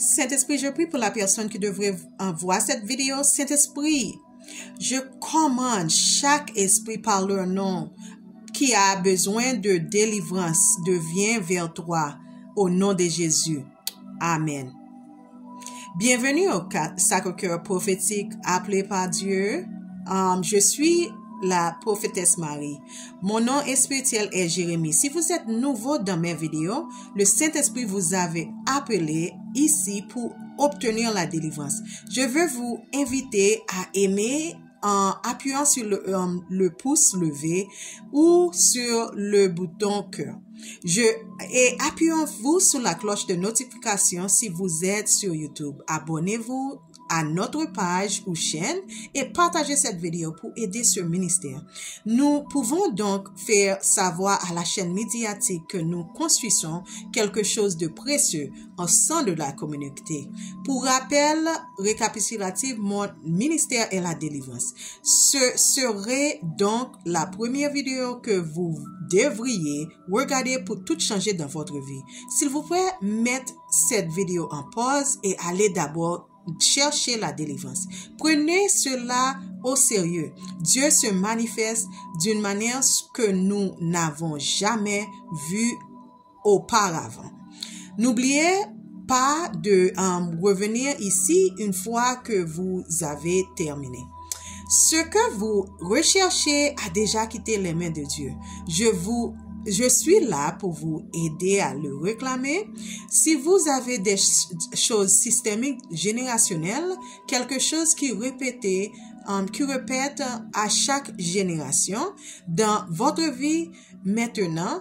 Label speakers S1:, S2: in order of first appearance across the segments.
S1: Saint-Esprit, je prie pour la personne qui devrait voir cette vidéo. Saint-Esprit, je commande chaque esprit par leur nom qui a besoin de délivrance, viens vers toi au nom de Jésus. Amen. Bienvenue au Sacré-Cœur prophétique appelé par Dieu. Je suis la prophétesse Marie. Mon nom spirituel est Jérémie. Si vous êtes nouveau dans mes vidéos, le Saint-Esprit vous avait appelé ici pour obtenir la délivrance. Je veux vous inviter à aimer en appuyant sur le pouce levé ou sur le bouton cœur. Et appuyez-vous sur la cloche de notification si vous êtes sur YouTube. Abonnez-vous à notre page ou chaîne et partagez cette vidéo pour aider ce ministère. Nous pouvons donc faire savoir à la chaîne médiatique que nous construisons quelque chose de précieux au sein de la communauté. Pour rappel récapitulatif, mon ministère est la délivrance. Ce serait donc la première vidéo que vous devriez regarder pour tout changer dans votre vie. S'il vous plaît, mettez cette vidéo en pause et allez d'abord chercher la délivrance. Prenez cela au sérieux. Dieu se manifeste d'une manière que nous n'avons jamais vue auparavant. N'oubliez pas de revenir ici une fois que vous avez terminé. Ce que vous recherchez a déjà quitté les mains de Dieu. Je suis là pour vous aider à le réclamer. Si vous avez des choses systémiques générationnelles, quelque chose qui répète à chaque génération dans votre vie maintenant,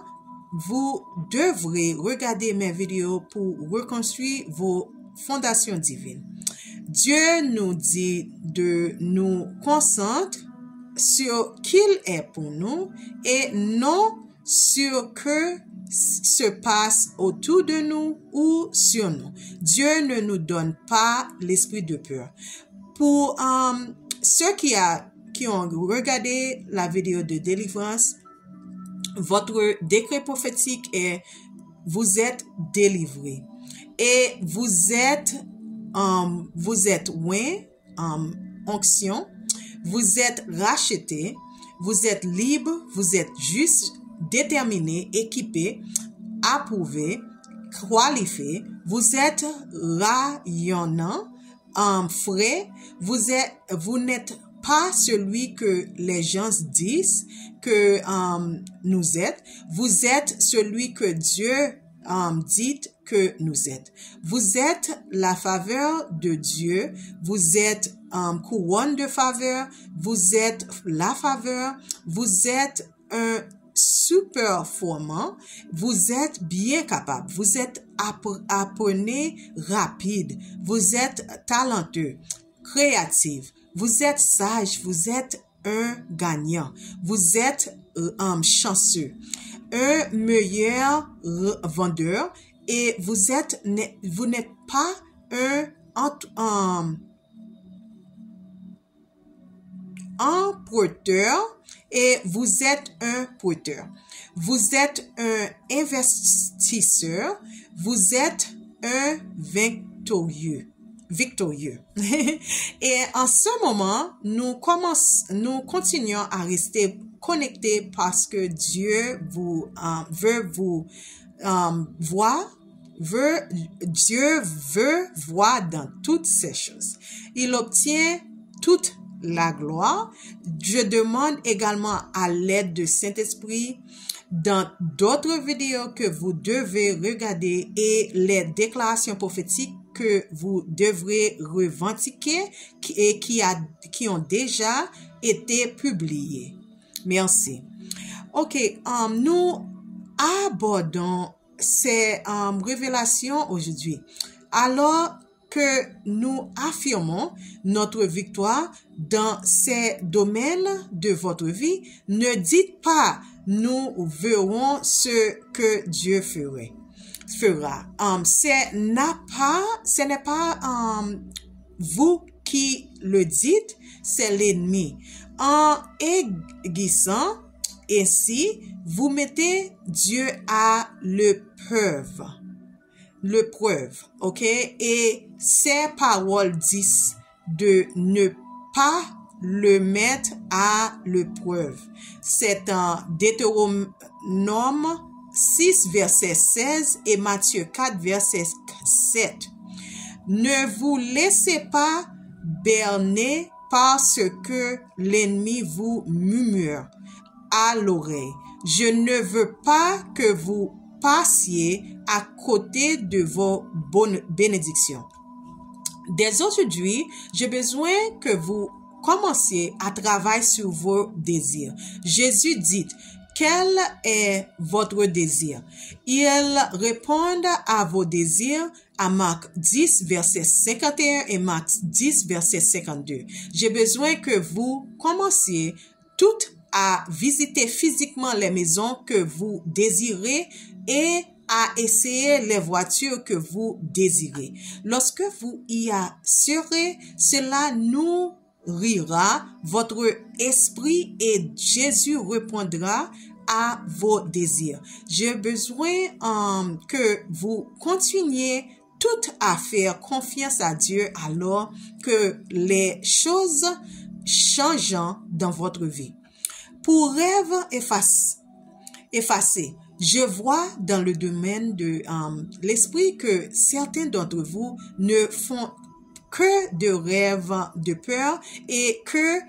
S1: vous devrez regarder mes vidéos pour reconstruire vos fondations divines. Dieu nous dit de nous concentrer sur qui il est pour nous et non sur ce qui se passe autour de nous ou sur nous. Dieu ne nous donne pas l'esprit de peur. Pour ceux qui ont regardé la vidéo de délivrance, votre décret prophétique est vous êtes délivrés et vous êtes onction, vous êtes racheté, vous êtes libre, vous êtes juste, déterminé, équipé, approuvé, qualifié, vous êtes rayonnant, frais, vous n'êtes pas celui que les gens disent que nous êtes, vous êtes celui que Dieu dit que nous êtes. Vous êtes la faveur de Dieu, vous êtes couronne de faveur, vous êtes la faveur, vous êtes un super formant, vous êtes bien capable, vous êtes apprenez rapide, vous êtes talentueux, créatif, vous êtes sage, vous êtes un gagnant, vous êtes chanceux, un meilleur vendeur et vous n'êtes pas un porteur et vous êtes un porteur. Vous êtes un investisseur, vous êtes un victorieux. Et en ce moment, nous continuons à rester connectés parce que Dieu veut vous voir. Dieu veut voir dans toutes ces choses. Il obtient toute la gloire. Je demande également à l'aide de Saint-Esprit dans d'autres vidéos que vous devez regarder et les déclarations prophétiques que vous devrez revendiquer et qui ont déjà été publiées. Merci. Ok, nous abordons ces révélations aujourd'hui. Alors que nous affirmons notre victoire dans ces domaines de votre vie, ne dites pas nous verrons ce que Dieu fera. Ce n'est pas vous qui le dites, c'est l'ennemi. En aiguisant ainsi, vous mettez Dieu à l'épreuve. le preuve, ok? Et ces paroles disent de ne pas le mettre à l'épreuve. C'est en Deutéronome 6, verset 16 et Matthieu 4, verset 7. Ne vous laissez pas berner par ce que l'ennemi vous murmure à l'oreille. Je ne veux pas que vous passiez à côté de vos bonnes bénédictions. Dès aujourd'hui, j'ai besoin que vous commenciez à travailler sur vos désirs. Jésus dit, quel est votre désir? Il répond à vos désirs à Marc 10, verset 51 et Marc 10, verset 52. J'ai besoin que vous commenciez toutes à visiter physiquement les maisons que vous désirez et à essayer les voitures que vous désirez. Lorsque vous y serez, cela nourrira votre esprit et Jésus répondra à vos désirs. J'ai besoin que vous continuiez tout à faire confiance à Dieu alors que les choses changent dans votre vie. Pour rêve effacé, je vois dans le domaine de l'esprit que certains d'entre vous ne font que de rêves de peur et que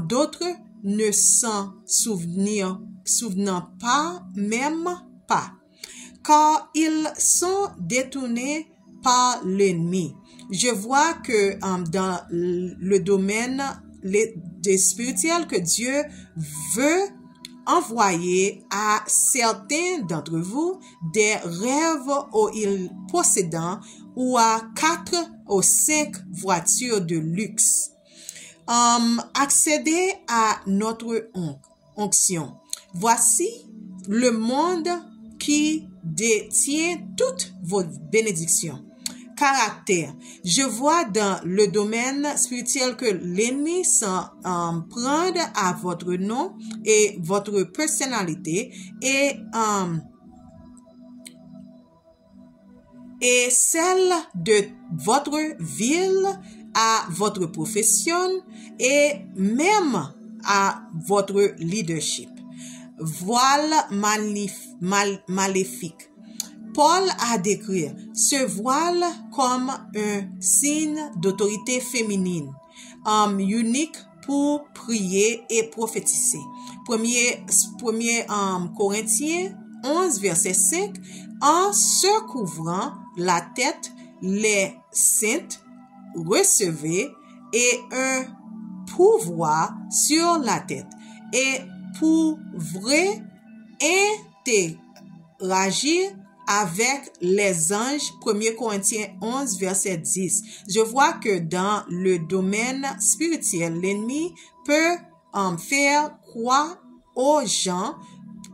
S1: d'autres ne s'en souvenant pas, même pas, car ils sont détournés par l'ennemi. Je vois que dans le domaine des spirituel que Dieu veut envoyer à certains d'entre vous des rêves où ils possédent ou à 4 ou 5 voitures de luxe. Accéder à notre onction. Voici le monde qui détient toutes vos bénédictions. Caractère. Je vois dans le domaine spirituel que l'ennemi s'en prend à votre nom et votre personnalité et celle de votre ville, à votre profession et même à votre leadership. Voile maléfique. Paul a décrit ce voile comme un signe d'autorité féminine, unique pour prier et prophétiser. Premier Corinthiens 11, verset 5, en se couvrant la tête, les saintes recevaient et un pouvoir sur la tête et pouvaient interagir avec les anges. 1 Corinthiens 11, verset 10. Je vois que dans le domaine spirituel, l'ennemi peut faire croire aux gens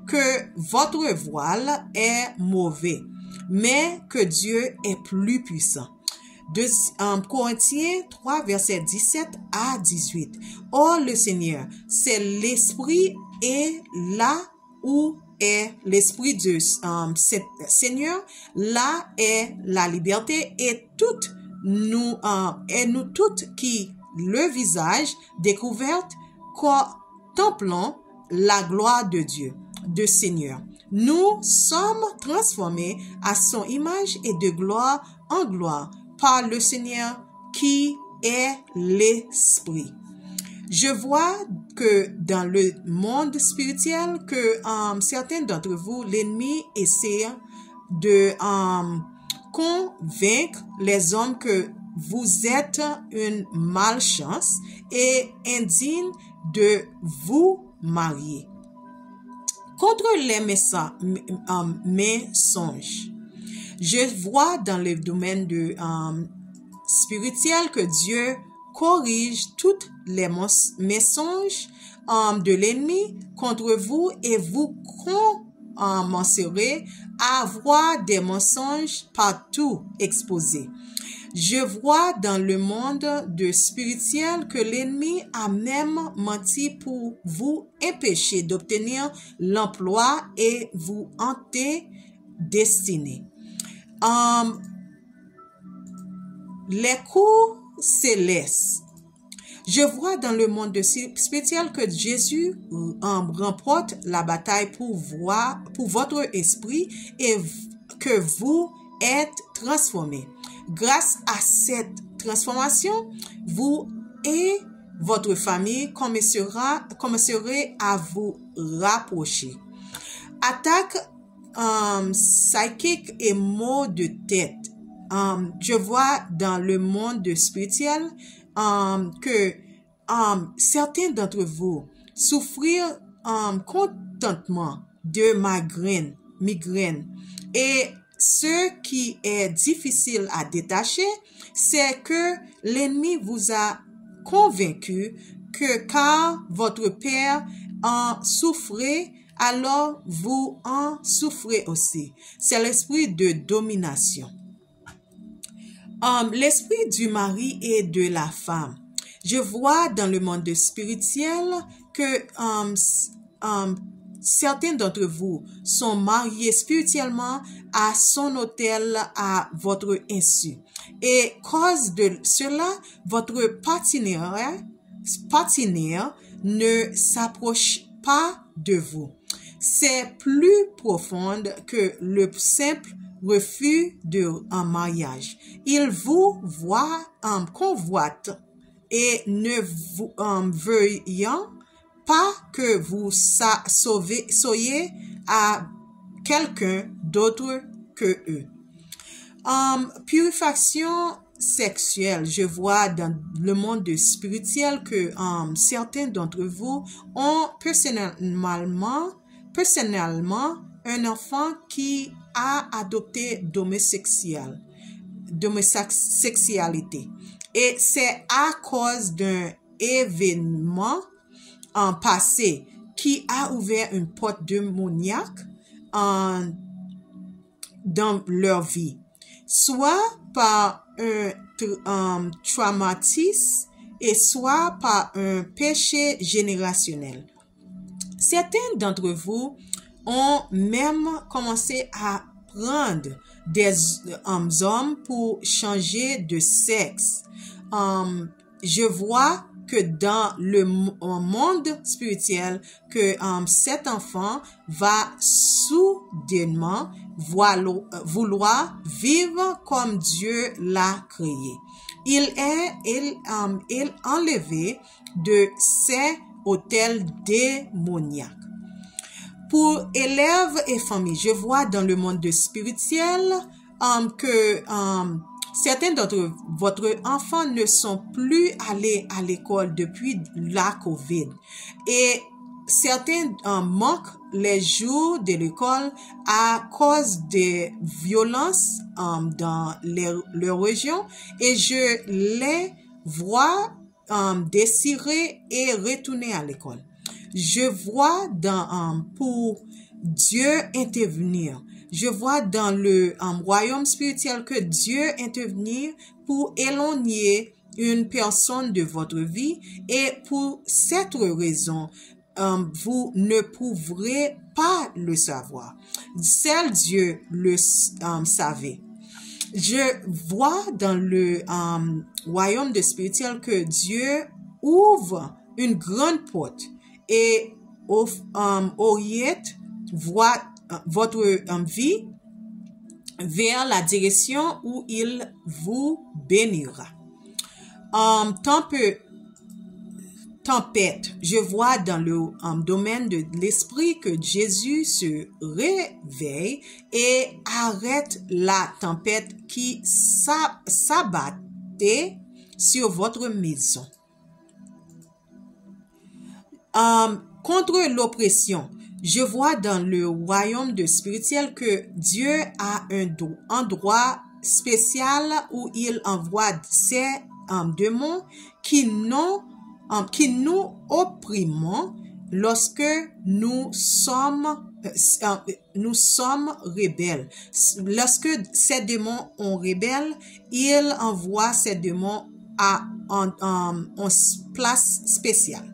S1: que votre voile est mauvais, mais que Dieu est plus puissant. 2 Corinthiens 3, verset 17 à 18. Oh, le Seigneur, c'est l'Esprit et là où est l'Esprit du Seigneur, là est la liberté et nous toutes qui le visage découvert contemplons la gloire de Dieu, de Seigneur. Nous sommes transformés à son image et de gloire en gloire par le Seigneur qui est l'Esprit. Je vois que dans le monde spirituel que certains d'entre vous, l'ennemi essaie de convaincre les hommes que vous êtes une malchance et indigne de vous marier. Contre les mensonges, je vois dans le domaine de spirituel que Dieu corrige toutes les mensonges de l'ennemi contre vous et vous commencerez à avoir des mensonges partout exposés. Je vois dans le monde de spirituel que l'ennemi a même menti pour vous empêcher d'obtenir l'emploi et vous hanter destiné. Les coups célestes. Je vois dans le monde spirituel que Jésus remporte la bataille pour votre esprit et que vous êtes transformés. Grâce à cette transformation, vous et votre famille commencerez à vous rapprocher. Attaque psychique et maux de tête. Je vois dans le monde spirituel que certains d'entre vous souffrir contentement de migraine. Et ce qui est difficile à détacher, c'est que l'ennemi vous a convaincu que car votre père en souffrait, alors vous en souffrez aussi. C'est l'esprit de domination. L'esprit du mari et de la femme. Je vois dans le monde spirituel que certains d'entre vous sont mariés spirituellement à son autel à votre insu. Et cause de cela, votre partenaire ne s'approche pas de vous. C'est plus profond que le simple refus un mariage. Il vous voit convoite et ne vous veuillant pas que vous soyez à quelqu'un d'autre que eux. Purification sexuelle. Je vois dans le monde spirituel que certains d'entre vous ont personnellement un enfant qui a adopté d'homosexualité. Et c'est à cause d'un événement passé qui a ouvert une porte démoniaque dans leur vie, soit par un traumatisme et soit par un péché générationnel. Certains d'entre vous ont même commencé à prendre des hommes pour changer de sexe. Je vois que dans le monde spirituel, que cet enfant va soudainement vouloir vivre comme Dieu l'a créé. Il est enlevé de ces hôtels démoniaques. Pour élèves et familles, je vois dans le monde spirituel que certains d'entre votre enfants ne sont plus allés à l'école depuis la COVID. Et certains manquent les jours de l'école à cause des violences dans leur région. Et je les vois désirer et retourner à l'école. Je vois pour Dieu intervenir. Je vois dans le royaume spirituel que Dieu intervenir pour éloigner une personne de votre vie et pour cette raison, vous ne pourrez pas le savoir. Seul Dieu le savait. Je vois dans le royaume de spirituel que Dieu ouvre une grande porte et oriente votre vie vers la direction où il vous bénira. Tempête. Je vois dans le domaine de l'esprit que Jésus se réveille et arrête la tempête qui s'abattait sur votre maison. Contre l'oppression. Je vois dans le royaume de spirituel que Dieu a un endroit spécial où il envoie ses démons qui nous opprimons lorsque nous sommes rebelles. Lorsque ces démons ont rebelle, il envoie ces démons en place spéciale.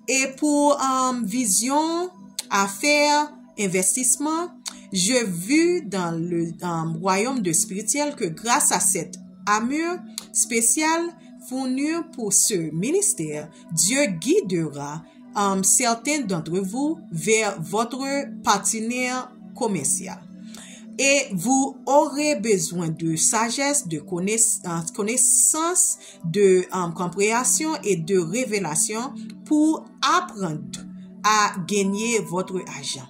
S1: Et pour vision, affaires, investissement, Je vis dans le royaume de spirituel que grâce à cette armure spéciale fournie pour ce ministère, Dieu guidera certains d'entre vous vers votre partenaire commercial. Et vous aurez besoin de sagesse, de connaissance, de compréhension et de révélation pour apprendre à gagner votre argent.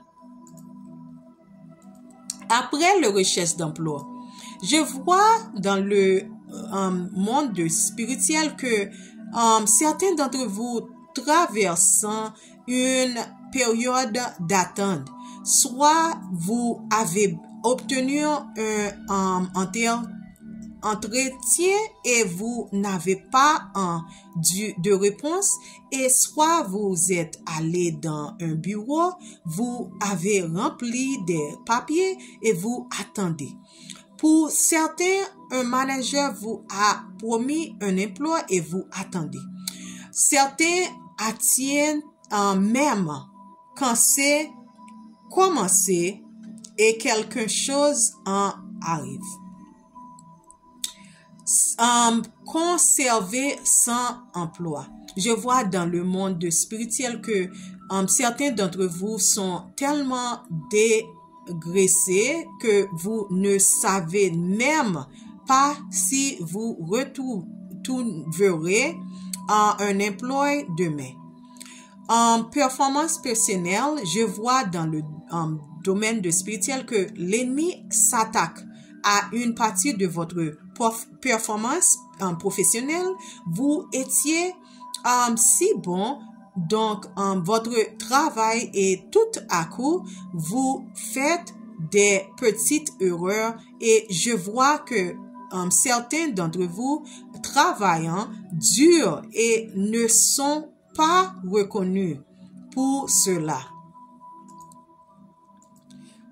S1: Après la recherche d'emploi, je vois dans le monde spirituel que certains d'entre vous traversent une période d'attente. Soit vous avez obtenu un entretien et vous n'avez pas de réponse, et soit vous êtes allé dans un bureau, vous avez rempli des papiers et vous attendez. Pour certains, un manager vous a promis un emploi et vous attendez. Certains attendent même quand c'est commencé et quelque chose arrive. Conserver sans emploi. Je vois dans le monde spirituel que certains d'entre vous sont tellement dégraissés que vous ne savez même pas si vous retrouverez un emploi demain. En performance personnelle, je vois dans le domaine de spirituel que l'ennemi s'attaque à une partie de votre performance professionnelle. Vous étiez si bon, donc votre travail, et tout à coup, vous faites des petites erreurs, et je vois que certains d'entre vous travaillent dur et ne sont pas reconnus pour cela.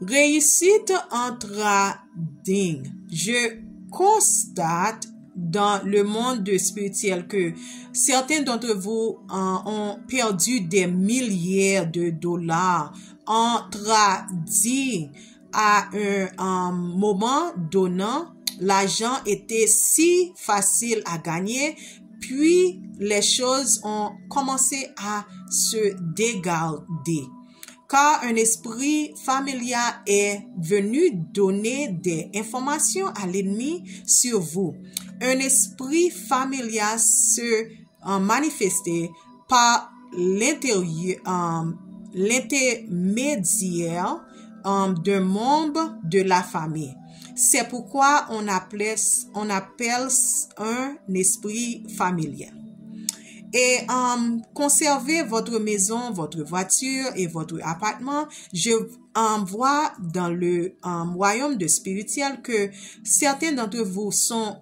S1: Réussite en trading. Je constate dans le monde spirituel que certains d'entre vous ont perdu des milliers de dollars en trading. À un moment donnant, l'argent était si facile à gagner, puis les choses ont commencé à se dégrader. Car un esprit familial est venu donner des informations à l'ennemi sur vous. Un esprit familial se manifestait par l'intermédiaire d'un membre de la famille. C'est pourquoi on appelle un esprit familial. Et conservez votre maison, votre voiture et votre appartement. Je vois dans le royaume de spirituel que certains d'entre vous sont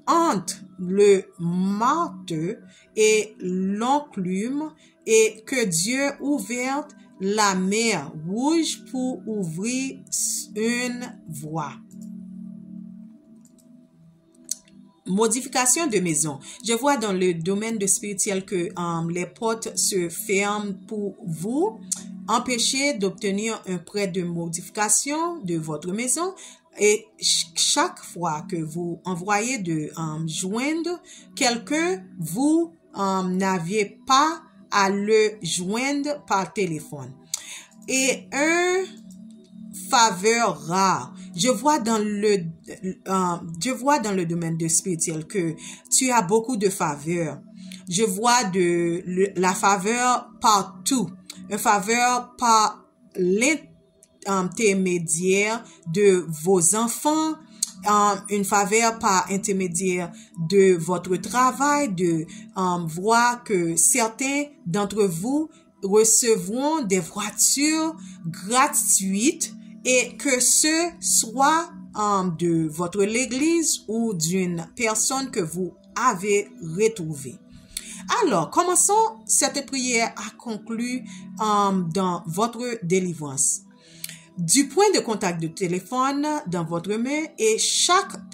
S1: entre le marteau et l'enclume, et que Dieu ouvre la mer rouge pour ouvrir une voie. Modification de maison. Je vois dans le domaine de spirituel que les portes se ferment pour vous, empêcher d'obtenir un prêt de modification de votre maison. Et chaque fois que vous envoyez de joindre quelqu'un, vous n'aviez pas à le joindre par téléphone. Et un faveur rare. Je vois dans le domaine de spirituel que tu as beaucoup de faveurs. Je vois la faveur partout. Une faveur par l'intermédiaire de vos enfants, une faveur par intermédiaire de votre travail, de voir que certains d'entre vous recevront des voitures gratuites, et que ce soit de votre église ou d'une personne que vous avez retrouvée. Alors, commençons cette prière à conclure dans votre délivrance. Du point de contact de téléphone dans votre main et chaque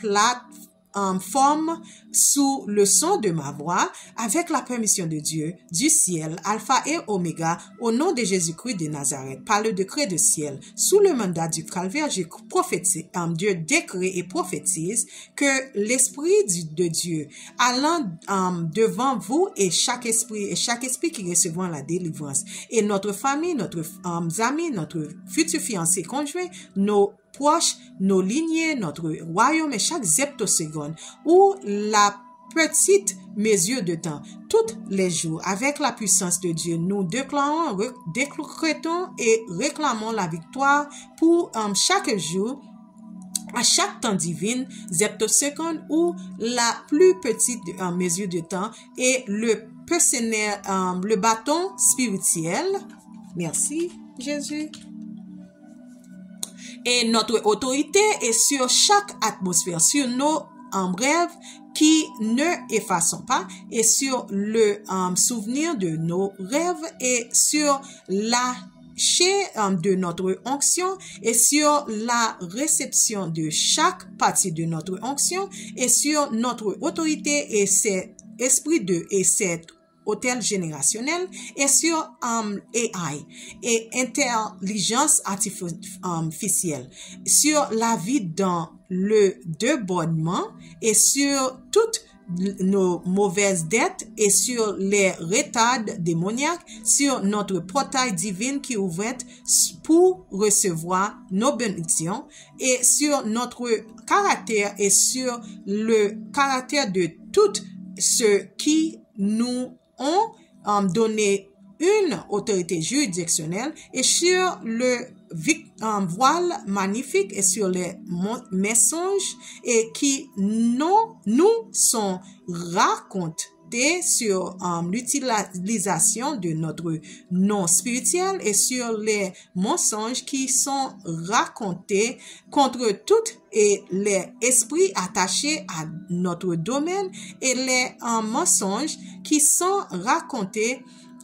S1: forme sous le son de ma voix, avec la permission de Dieu, du ciel, Alpha et Oméga, au nom de Jésus-Christ de Nazareth, par le décret de ciel, sous le mandat du calvaire, Dieu décret et prophétise que l'Esprit de Dieu allant devant vous et chaque esprit qui recevra la délivrance, et notre famille, notre amis, notre futur fiancé conjoint, nos proches, nos lignées, notre royaume et chaque zeptoseconde ou la petite mesure de temps, tous les jours, avec la puissance de Dieu, nous déclarons, décrétons et réclamons la victoire pour chaque jour, à chaque temps divin, zeptoseconde ou la plus petite mesure de temps et le bâton spirituel. Merci, Jésus. Et notre autorité est sur chaque atmosphère, sur nos rêves qui ne effaçons pas, et sur le souvenir de nos rêves, et sur la de notre onction, et sur la réception de chaque partie de notre onction, et sur notre autorité et cet esprit et cet hôtel générationnel, et sur AI et intelligence artificielle, sur la vie dans le débordement, et sur toutes nos mauvaises dettes, et sur les retards démoniaques, sur notre portail divin qui ouvre pour recevoir nos bénédictions, et sur notre caractère et sur le caractère de tout ceux qui nous ont donné une autorité juridictionnelle, et sur le voile magnifique et sur les mensonges et qui nous sont racontés sur l'utilisation de notre nom spirituel, et sur les mensonges qui sont racontés contre toutes et les esprits attachés à notre domaine, et les mensonges qui sont racontés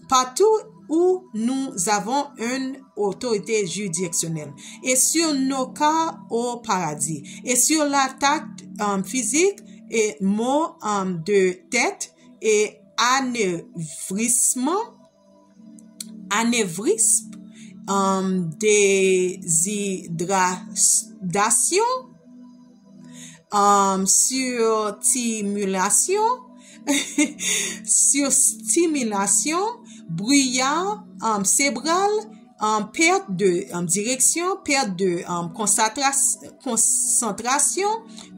S1: partout où nous avons une autorité juridictionnelle, et sur nos cas au paradis, et sur l'attaque physique et maux de tête et anévrisme, déshydratation, surstimulation, brouillard cérébral, perte de direction, perte de concentration,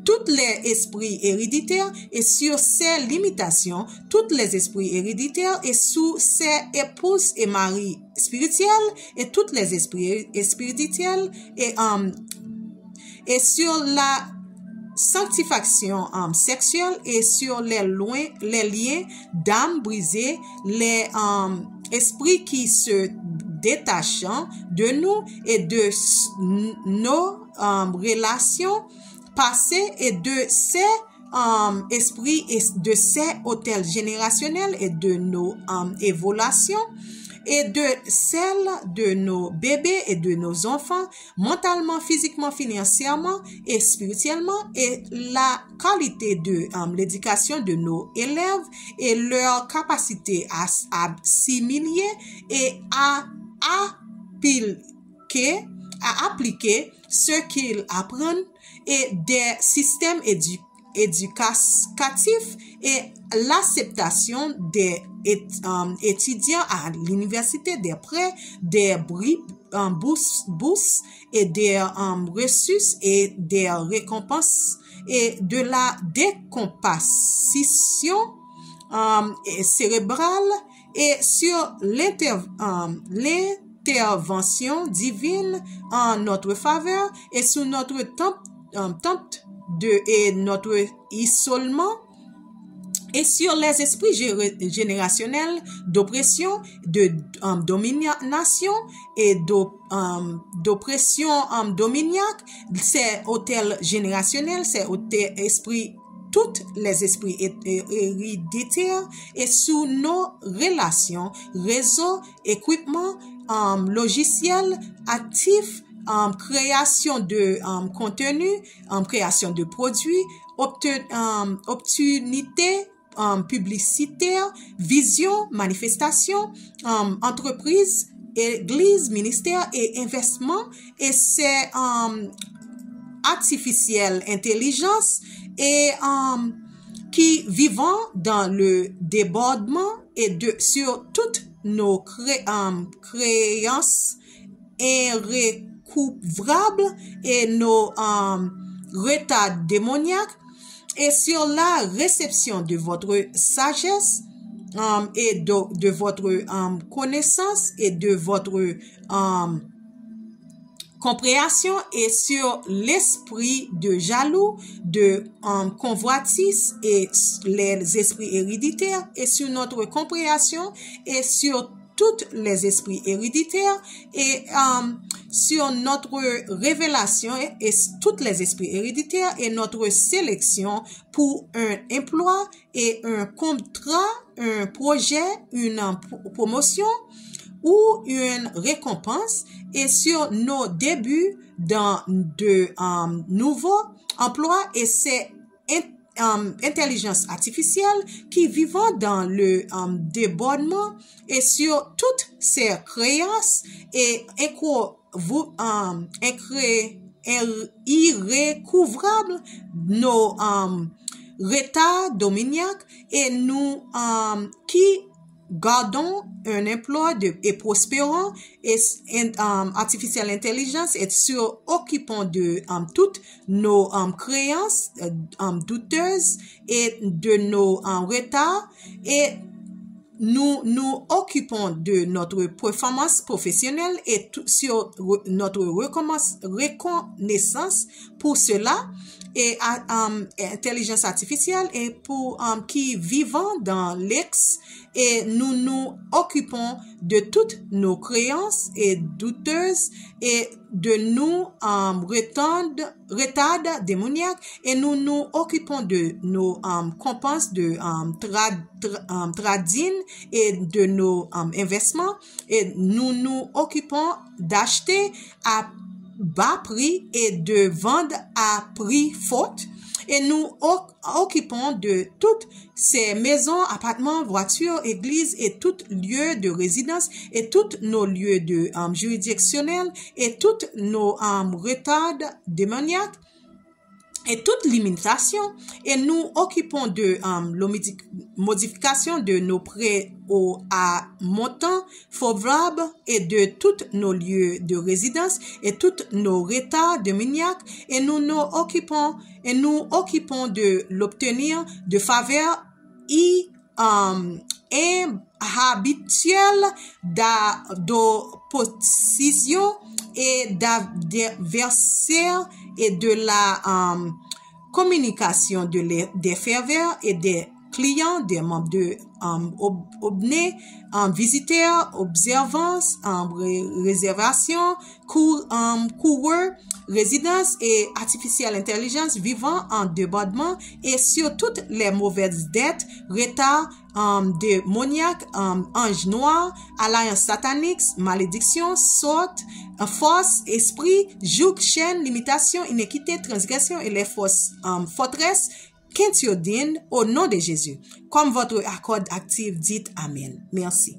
S1: tous les esprits héréditaires, et sur ses limitations, tous les esprits héréditaires, et sous ses épouses et maris spirituels, et tous les esprits spirituels, et sur la sanctification sexuelle, et sur les liens d'âme brisés, les esprits qui se détachant de nous et de nos relations passées, et de ces esprits et de ces hôtels générationnels, et de nos évolutions, et de celles de nos bébés et de nos enfants, mentalement, physiquement, financièrement et spirituellement, et la qualité de l'éducation de nos élèves, et leur capacité à assimiler et à appliquer ce qu'ils apprennent, et des systèmes éducatifs, et l'acceptation des étudiants à l'université, des prêts, des bourses et des ressources et des récompenses, et de la décompensation cérébrale, et sur l'intervention divine en notre faveur, et sous notre temple et notre isolement, et sur les esprits générationnels d'oppression, de domination et d'oppression dominiaque, ces hôtels générationnels, ces hôtels esprits, tous les esprits héréditaires, et sous nos relations, réseaux, équipements, logiciels, actifs, création de contenu, création de produits, opportunité publicitaire, vision, manifestation, entreprise, église, ministère et investissement. Et c'est artificielle intelligence et qui vivant dans le débordement et sur toutes nos créances irrécouvrables et nos retards démoniaques et sur la réception de votre sagesse et de votre connaissance et de votre compréhension et sur l'esprit de jaloux, de convoitise et les esprits héréditaires et sur notre compréhension et sur tous les esprits héréditaires et sur notre révélation et tous les esprits héréditaires et notre sélection pour un emploi et un contrat, un projet, une promotion ou une récompense et sur nos débuts dans de nouveaux emplois et c'est intelligence artificielle qui vivent dans le débordement et sur toutes ces créances et irrécouvrables nos retards dominiaques et nous qui gardons un emploi et prospérons et artificielle intelligence et sur occupons de toutes nos créances douteuses et de nos retards et nous occupons de notre performance professionnelle et sur notre reconnaissance pour cela et intelligence artificielle et pour qui vivant dans l'ex et nous occupons de toutes nos créances et douteuses et de nos retards démoniaques et nous occupons de nos compenses de trading et de nos investissements et nous occupons d'acheter à bas prix et de vendre à prix fort et nous occupons de toutes ces maisons, appartements, voitures, églises et tous lieux de résidence et tous nos lieux de juridictionnels et tous nos retards démoniaques et toute limitation et nous occupons de modification de nos prêts à montant favorable et de tous nos lieux de résidence et tous nos retards démoniaques et nous occupons de l'obtenir de faveur inhabituelle d'opposition et d'adversaires et de la communication des ferveurs et des clients, des membres de obnés, visiteurs, observances, réservation, coureurs, résidence et artificielle intelligence vivant en débordement et sur toutes les mauvaises dettes, retards, démoniaques, anges noirs, alliances sataniques, malédictions, sortes, force, esprit, joug, chaîne, limitation, iniquité, transgression et les forteresses qu'Intiodine au nom de Jésus. Comme votre accord actif, dites Amen. Merci.